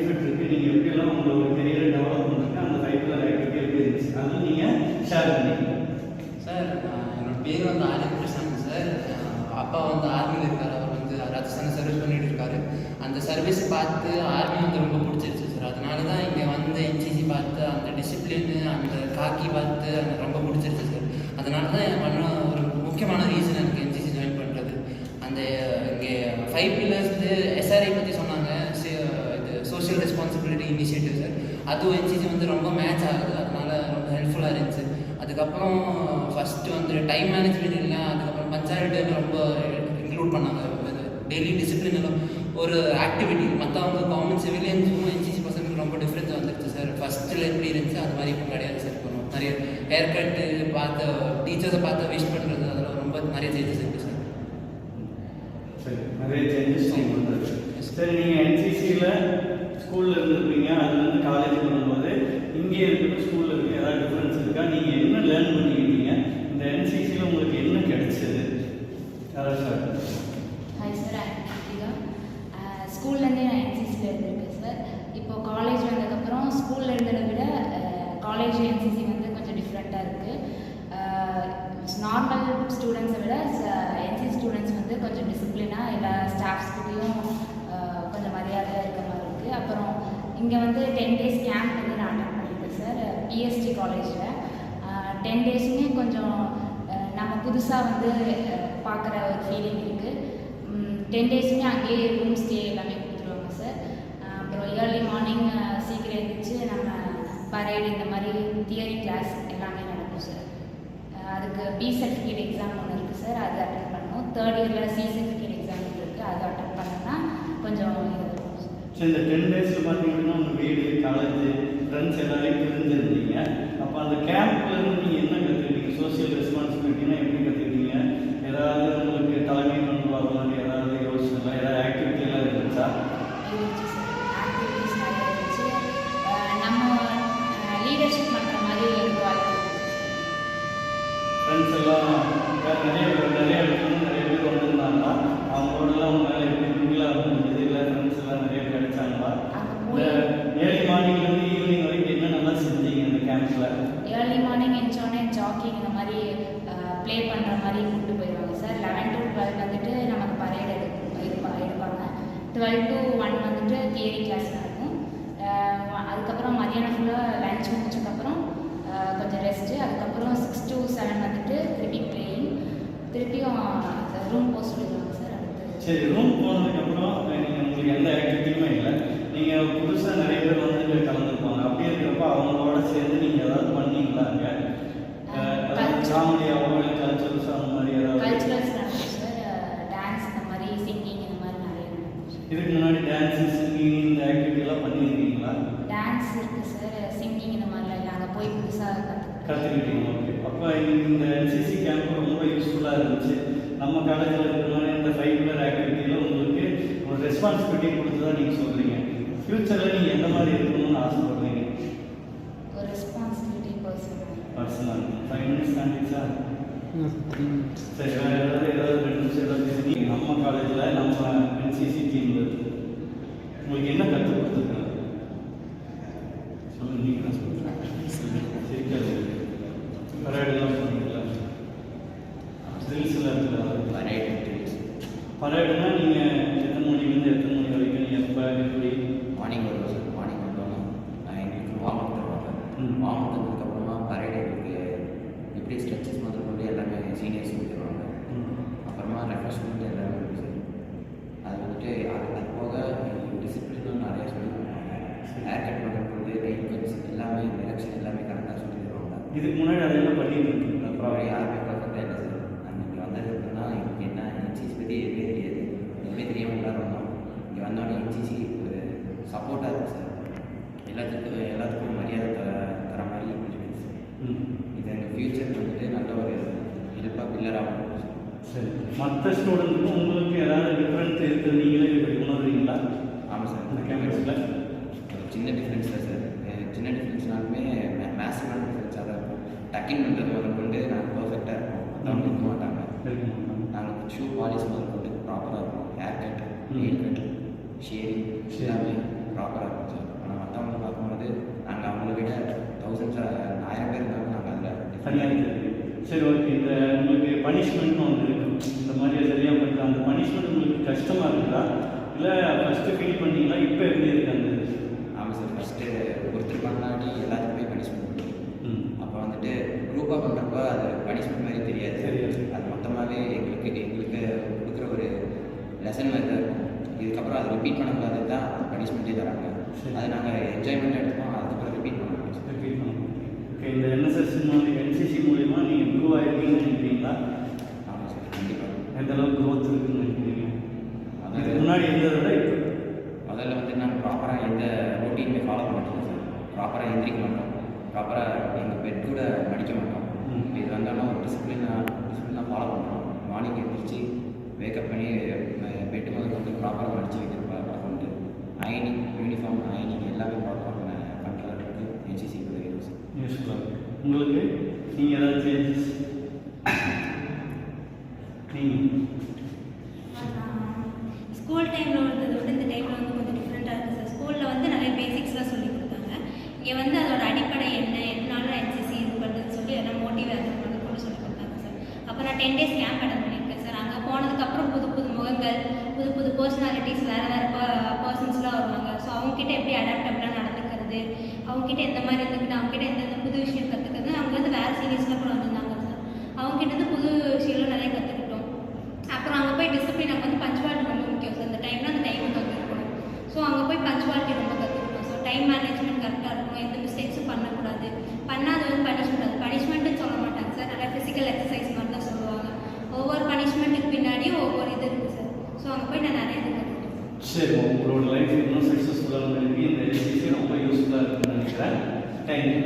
Benefit இருக்குது, நீங்கள் எப்படியெல்லாம் உங்களோட கெரியரை டெவலப் பண்ணுறீங்க, அந்த 5 பில்லர் ஆக்டிவிட்டி எப்படி இருந்துச்சு அதுவும் நீங்கள் ஷேர் பண்ணிக்கணும். சார் என்னோட பேர் வந்து ஆலிம் பிரசாந்த் சார். அப்பா வந்து ஆர்மியில் இருக்கார். அவர் வந்து ராஜஸ்தான் சர்வீஸ் பண்ணிட்டு இருக்காரு. அந்த சர்வீஸ் பார்த்து ஆர்மி வந்து ரொம்ப பிடிச்சிருச்சு சார். அதனால தான் இங்கே வந்து என்சிசி பார்த்து அந்த டிசிப்ளின் அந்த காக்கி பார்த்து எனக்கு ரொம்ப பிடிச்சிருச்சு சார். அதனால தான் பண்ண ஒரு முக்கியமான ரீசன் எனக்கு என்சிசி ஜாயின் பண்ணுறது. அந்த இங்கே 5 பில்லர்ஸ் எஸ்ஆர்ஐ பற்றி சொன்னாங்க, இது சோஷியல் ரெஸ்பான்சிபிலிட்டி இனிஷியேட்டிவ் சார். அதுவும் என்சிசி வந்து ரொம்ப மேட்ச் ஆகுது. அதனால ரொம்ப ஹெல்ப்ஃபுல்லாக இருந்துச்சு. அதுக்கப்புறம் ஃபஸ்ட்டு வந்து டைம் மேனேஜ்மெண்ட் இல்லை, அதுக்கப்புறம் பஞ்சாயத்து ரொம்ப இன்க்ளூட் பண்ணாங்க. டெய்லி டிசிப்ளின் எல்லாம் ஒரு ஆக்டிவிட்டி மற்றவங்க காமன் சிவிலியன்ஸுக்கும் என்சிசி பசங்களுக்கு ரொம்ப டிஃப்ரென்ஸ் வந்துருச்சு சார். ஃபஸ்ட்டில் எப்படி இருந்துச்சு அது மாதிரி இப்போ கிடையாது சார். இப்போ நிறைய ஹேர் கட்டு பார்த்து டீச்சர்ஸை பார்த்து விஷ் பண்ணுறது அதெல்லாம் ரொம்ப நிறைய சேஞ்சஸ் இருக்குது சார். சரி, நிறைய சேஞ்சஸ் நீங்கள் பண்ணுறது. சரி, நீங்கள் என்சிசியில் ஸ்கூலில் இருந்துருப்பீங்க, அதுலேருந்து காலேஜ் பண்ணும்போது இங்கே இருக்கிற ஸ்கூலில் இருக்க ஏதாவது டிஃப்ரென்ஸ் இருக்கா? நீங்கள் என்ன லேர்ன் பண்ணிக்கிட்டீங்க? இந்த என்சிசியில் உங்களுக்கு என்ன கிடைச்சது? யாராவது சார்? ஹாய் சார், ஸ்கூல்லேருந்தே நான் என்சிசியில் இருந்திருக்கேன் சார். இப்போது காலேஜ் வந்ததுக்கப்புறம் ஸ்கூலில் இருந்ததை விட காலேஜ் என்சிசி வந்து கொஞ்சம் டிஃப்ரெண்ட்டாக இருக்குது. நார்மல் ஸ்டூடெண்ட்ஸை விட என்சிசி ஸ்டூடெண்ட்ஸ் வந்து கொஞ்சம் டிசிப்ளினாக எல்லா ஸ்டாஃப்ஸ்கிட்டையும் கொஞ்சம் மரியாதையாக இருக்க மாதிரி இருக்குது. அப்புறம் இங்கே வந்து 10 days கேம்ப் வந்து நான் அட்டன் பண்ணியிருக்கேன் சார், பிஎஸ்டி காலேஜில். 10 daysமே கொஞ்சம் நம்ம புதுசாக வந்து பார்க்குற ஒரு ஃபீலிங் இருக்குது. 10 daysமே அங்கேயே ரூம் ஸ்டே எல்லாமே கொடுத்துருவாங்க சார். அப்புறம் ஏர்லி மார்னிங் சீக்கிரம் எழுந்திரிச்சு நம்ம பரேடு இந்த மாதிரி தியரி கிளாஸ் எல்லாமே நடக்கும் சார். அதுக்கு பி சர்டிஃபிகேட் எக்ஸாம் ஒன்று இருக்குது சார், அது அட்டன் பண்ணணும். 3rd இயரில் சி சர்டிஃபிகேட் எக்ஸாம் இருக்குது, அது அட்டன் பண்ணோன்னா கொஞ்சம் இருக்கும் சார். ஸோ இந்த 10 daysல பார்த்தீங்கன்னா உங்கள் வீடு, காலேஜ், ஃப்ரெண்ட்ஸ் எல்லாரையும் தெரிஞ்சிருந்தீங்க. அப்போ அந்த கேம்ப்லேருந்து நீங்கள் என்ன கற்றுக்கிட்டீங்க? சோசியல் ரெஸ்பான்சிபிலிட்டினா எப்படி கற்றுக்கிட்டீங்க? ஏதாவது உங்களுக்கு தலைமை கொண்டு வர மாதிரி ஏதாவது யோசனை, ஏதாவது ஆக்டிவிட்டி எல்லாம் இருந்துச்சா? இருந்துச்சு சார், ஆக்டிவிட்டிஸ் நிறைய இருந்துச்சு. நம்ம லீடர்ஷிப் பண்ணுற மாதிரி ஒரு வாய்ப்பு இருந்துச்சு. ஃப்ரெண்ட்ஸ் எல்லாம் நிறைய இடத்துல நிறைய பேர் வந்திருந்தாங்களா? அவங்களோடலாம் உங்களால் எப்படி மிங்கிளாக முடிஞ்சது? இல்லை ஃப்ரெண்ட்ஸ் எல்லாம் நிறைய பேர் கிடைச்சாங்களா? இந்த ஏர்லி மார்னிங்லேருந்து ஈவினிங் வரைக்கும் என்ன நல்லா செஞ்சீங்க இந்த கேம்ப்ஸில்? ஏர்லி மார்னிங் எழுந்தோடனே ஜாக்கிங் இந்த மாதிரி ப்ளே பண்ணுற மாதிரி கூப்பிட்டு போயிடுவாங்க சார். 11 to 12 வந்துட்டு நமக்கு பரேடு எடுப்பாங்க. 12 to 1 வந்துட்டு தியரி கிளாஸ் நடக்கும். அதுக்கப்புறம் மதியானம் ஃபுல்லாக லஞ்ச் முடிச்சதுக்கப்புறம் கொஞ்சம் ரெஸ்ட்டு. அதுக்கப்புறம் 6 to 7 வந்துட்டு திருப்பி பிளேயிங், திருப்பியும் ரூம் போக சொல்லிடுவாங்க சார். அடுத்து சரி, ரூம் போனதுக்கப்புறம் நீங்கள் உங்களுக்கு எந்த ஆக்டிவிட்டியுமே இல்லை, நீங்கள் புதுசாக நிறைய பேர் வந்து கலந்துருப்பாங்க. அப்படி இருக்கிறப்ப அவங்களோட சேர்ந்து நீங்கள் ஏதாவது பண்ணீங்களாங்க? காமெடியாகவோ இல்லை கல்ச்சுரல்ஸ் அந்த மாதிரி ஏதாவது? கல்ச்சுரல்ஸ் நடக்கும் சார், டான்ஸ் இந்த மாதிரி, சிங்கிங் இந்த மாதிரி நிறைய நடக்கும் சார். இதுக்கு முன்னாடி டான்ஸு, சிங்கிங் இந்த ஆக்டிவிட்டியெல்லாம் பண்ணியிருக்கீங்களா? டான்ஸ் இருக்குது சார், சிங்கிங் இந்த மாதிரிலாம் இல்லை, அங்கே போய் புதுசாக கற்றுக்கிட்டீங்க. ஓகே, அப்போ இந்த என்சிசி கேம்ப் ரொம்ப யூஸ்ஃபுல்லாக இருந்துச்சு. நம்ம காலேஜில் இருக்கிற மாதிரி இந்த 5 பில்லர் ஆக்டிவிட்டியில் உங்களுக்கு ஒரு ரெஸ்பான்சிபிலிட்டி கொடுத்து தான் நீங்கள் சொல்கிறீங்க. ஃப்யூச்சரில் நீங்கள் எந்த மாதிரி இருக்கணும்னு ஆசைப்படுறீங்க? ஒரு ரெஸ்பான்சிபிலிட்டி பர்சனல் 5 minutes தாண்டிச்சா? சரி, வேறு ஏதாவது 2 நிமிஷம் ஏதாவது பேசுறீங்க? நம்ம காலேஜில் நம்ம என்சிசி டீமில் உங்களுக்கு என்ன கற்றுக் கொடுத்துருக்காங்க சொல்லுங்கள். நீங்கள் என்ன சொல்லுங்கள்? சரி, பரேடெல்லாம் சொன்னீங்களா? ட்ரில்ஸ்லாம் இருக்குல்ல? பரேடுனா நீங்கள் எத்தனை மணிலேருந்து எத்தனை மணி வரைக்கும், எப்போ, எப்படி? மார்னிங் வருவோம் சார். மார்னிங் வந்தோன்னா எங்களுக்கு வார்ம் அப் தருவாங்க. வார்ம் அப் தந்ததுக்கப்புறமா பரேடு எங்களுக்கு எப்படி ஸ்ட்ரெச்சஸ் முதல் கொண்டு எல்லாமே சீனியர்ஸ் கொடுத்துருவாங்க. அப்புறமா ரெஃப்ரெஷ்மெண்ட் எல்லாமே இருக்குது சார். அது வந்துட்டு அது போக டிசிப்ளினும் நிறையா சொல்லி கொடுப்பாங்க. ஹேர் கட் பண்ணுறது, நெயில் கட்ஸ் எல்லாமே, எலெக்ஷன் எல்லாமே கரெக்டாக சொல்லி தருவாங்க. இதுக்கு முன்னாடி அதெல்லாம் பண்ணிட்டு இருக்கீங்களா? அப்புறம் யாருமே பர்ஃபெக்டாக இல்லை சார். நாங்கள் இங்கே வந்தது எப்படின்னா எனக்கு என்ன என்சிசி பற்றி எதுவுமே தெரியாது. எதுவுமே தெரியாமல் உள்ளார வந்தோம். இங்கே வந்தோடனே என்சிசி ஒரு சப்போர்ட்டாக இருக்குது சார். எல்லாத்துக்கும் மரியாதை தர மாதிரி இருக்குது சார். இது எங்கள் ஃப்யூச்சர் வந்துட்டு நல்ல ஒரு ஹெல்ப்பாக பில்லராக இருக்கும் சார். சரி, மற்ற ஸ்டூடெண்ட்டுக்கும் உங்களுக்கு ஏதாவது டிஃப்ரெண்ட் இருக்குது நீங்களே இப்படி உணர்றீங்களா? ஆமாம் சார். இந்த கேம்பஸில் சின்ன டிஃப்ரென்ஸ் தான் சார். சின்ன டிஃப்ரென்ஸ்னாலுமே மேக்ஸிமம் டிஃப்ரென்ஸாக தான் இருக்கும். டக்கிங் பண்ணுறது முதல் கொண்டு நாங்கள் பர்ஃபெக்டாக இருப்போம். மற்றவங்க இருக்க மாட்டாங்க. நாங்கள் ஷூ பாலிஷ் முதல் கொண்டு ப்ராப்பராக இருக்கும். Hair cut, nail cut, shaving எல்லாமே ப்ராப்பராக இருக்கும் சார். இருக்கா இல்லை ஃபஸ்ட்டு ஃபீல் பண்ணீங்களா? இப்போ எப்படி இருக்கு அந்த இது? ஆமாம் சார், ஃபஸ்ட்டு ஒருத்தர் பண்ணாடி எல்லாத்துக்குமே பனிஷ்மெண்ட் கொடுக்கும். ம். அப்போ வந்துட்டு குரூப்பாக பண்ணுறப்ப அது பனிஷ்மெண்ட் மாதிரி தெரியாது. தெரியாது. அது மொத்தமாகவே எங்களுக்கு கொடுக்குற ஒரு லெசன் மாதிரி தான் இருக்கும். இதுக்கப்புறம் அதை ரிப்பீட் பண்ணக்கூடாது தான் பனிஷ்மெண்ட்டே தராங்க. சரி. அது நாங்கள் என்ஜாய்மெண்ட் எடுத்தோம், அதுக்கப்புறம் ரிப்பீட் பண்ண மாட்டோம். ரிப்பீட் பண்ணணும். ஓகே, இந்த என்எஸ்எஸ் மூலியம் என்சிசி மூலிமா நீங்கள் இம்ப்ரூவ் ஆகிருக்கீங்கன்னு நினைக்கிறீங்களா? ஆமாம் சார், கண்டிப்பாக. எந்த அளவுக்கு க்ரோத் இருக்குன்னு நினைக்கிறீங்க? அதாவது இதுக்கு முன்னாடி இருந்ததை விட இப்போ முதல்ல வந்து நாங்கள் ப்ராப்பராக எந்த ரொட்டீனுமே ஃபாலோ பண்ணிட்டோம் சார். ப்ராப்பராக எந்திரிக்க மாட்டோம், ப்ராப்பராக எங்கள் பெட் கூட படிக்க மாட்டோம். ம். இது வந்தாலும் ஒரு டிசிப்ளினாக ஃபாலோ பண்ணுறோம். மார்னிங் எழுந்திரிச்சு வேக்கப் பண்ணி பெட்டு முதல் வந்து ப்ராப்பராக மடித்து வைக்கிற பழக்கம் உண்டு. அயனிங், யூனிஃபார்ம் அயனிங் எல்லாமே ப்ராப்பராக பண்ணுறதுக்கு என்சிசி உதவி சார். யூஸ்ஃபுல்லாக உங்களுக்கு நீங்கள் ஏதாவது சேஞ்சஸ் நீங்கள் ஸ்கூல் டைமில் உள்ளதை விட இந்த டைமில் வந்து கொஞ்சம் டிஃப்ரெண்ட்டாக இருக்குது சார். ஸ்கூலில் வந்து நிறைய பேசிக்ஸ்லாம் சொல்லி கொடுத்தாங்க. இங்கே வந்து அதோட அடிப்படை என்ன, எதனால என்சிசி இது பண்ணுறதுன்னு சொல்லி எல்லாம் மோட்டிவ் அதை கூட சொல்லி கொடுத்தாங்க சார். அப்போ நான் 10 days கேம்ப் அட்டன் பண்ணியிருக்கேன் சார். அங்கே போனதுக்கப்புறம் புது புது முகங்கள், புது புது பர்சனாலிட்டிஸ், வேறு பர்சன்ஸ்லாம் வருவாங்க. ஸோ அவங்ககிட்ட எப்படி அடாப்டபிளாக நடந்துக்கிறது, அவங்ககிட்ட எந்த மாதிரி இருந்துக்கிட்டு அவங்ககிட்ட எந்தெந்த புது விஷயம் கற்றுக்கிறது. அவங்க வந்து வேறு சீரியஸ்லாம் கூட வந்திருந்தாங்க சார். அவங்ககிட்ட இருந்து புது விஷயம்லாம் நிறைய கற்றுக்கிட்டோம். அப்புறம் அங்கே போய் டிசிப்ளின், அங்கே வந்து பஞ்சுவாலிட்டி ரொம்ப முக்கியம் சார். இந்த டைமில் அந்த டைமுக்கு அங்கே இருக்கணும். ஸோ அங்கே போய் பஞ்சுவாலிட்டி ரொம்ப கற்றுக்கிட்டோம். ஸோ டைம் மேனேஜ்மெண்ட் கரெக்டாக இருக்கணும், எந்த மிஸ்டேக்ஸும் பண்ணக்கூடாது. பண்ணால் அது வந்து பனிஷ்மெண்ட். அது பனிஷ்மெண்ட்டுன்னு சொல்ல மாட்டாங்க சார், நிறைய ஃபிசிக்கல் எக்ஸசைஸ் மாதிரி தான் சொல்லுவாங்க. ஒவ்வொரு பனிஷ்மெண்ட்டுக்கு பின்னாடியும் ஒவ்வொரு இது இருக்குது சார். ஸோ அங்கே போய் நான் நிறைய இது கற்றுக்கிட்டேன். சரி, உங்களோட லைஃப் இன்னும் சக்ஸஸ்ஃபுல்லாக இருக்கு. இந்த என்சிசி ரொம்ப யூஸ்ஃபுல்லாக இருக்குன்னு நினைக்கிறேன். தேங்க்யூ.